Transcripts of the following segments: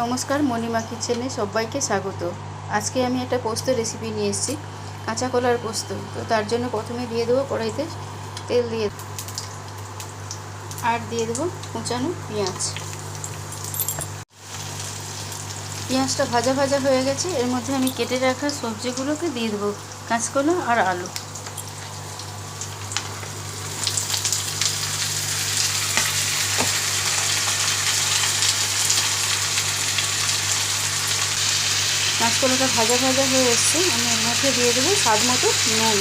নমস্কার, মণিমা কিচেনে সবাইকে স্বাগত। আজকে আমি একটা পোস্ত রেসিপি নিয়ে এসেছি, কাঁচা কলার পোস্ত। তো তার জন্য প্রথমে দিয়ে দেবো কড়াইতে তেল দিয়ে, আর দিয়ে দেবো কুচানো পেঁয়াজ। পেঁয়াজটা ভাজা ভাজা হয়ে গেছে, এর মধ্যে আমি কেটে রাখা সবজিগুলোকে দিয়ে দেবো, কাঁচকলা আর আলু। কাঁচকলাটা ভাজা ভাজা হয়ে এসছে, আমি এর মধ্যে দিয়ে দেবো স্বাদ মতো নুন।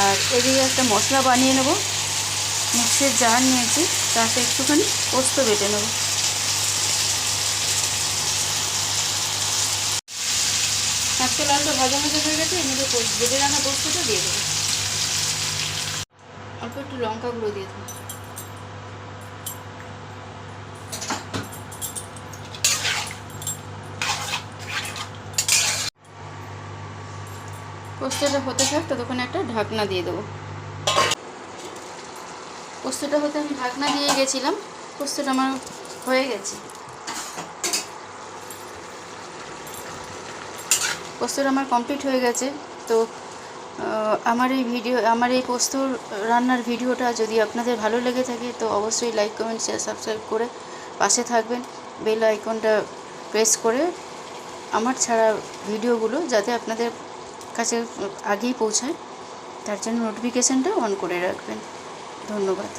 আর এদিকে একটা মশলা বানিয়ে নেব। মিক্সির জার নিয়েছি, তাতে একটুখানি পোস্ত বেটে নেব। কাঁচকলা আলুটা ভাজা ভাজা হয়ে গেছে, এর মধ্যে বেটে রাখা পোস্তটা দিয়ে দেবো। অল্প একটু লঙ্কা গুঁড়ো দিয়ে দেবো। পোস্তটা হতে থাক, ততক্ষণে একটা ঢাকনা দিয়ে দেবো। পোস্তটা হতে আমি ঢাকনা দিয়ে গেছিলাম, পোস্তটা আমার হয়ে গেছে। পোস্তটা আমার কমপ্লিট হয়ে গেছে। তো আমার এই পোস্তর রান্নার ভিডিওটা যদি আপনাদের ভালো লেগে থাকে, তো অবশ্যই লাইক, কমেন্ট, শেয়ার, সাবস্ক্রাইব করে পাশে থাকবেন। বেল আইকনটা প্রেস করে আমার ছাড়া ভিডিওগুলো যাতে আপনাদের কাছে আগেই পৌঁছায়, তার জন্য নোটিফিকেশানটা অন করে রাখবেন। ধন্যবাদ।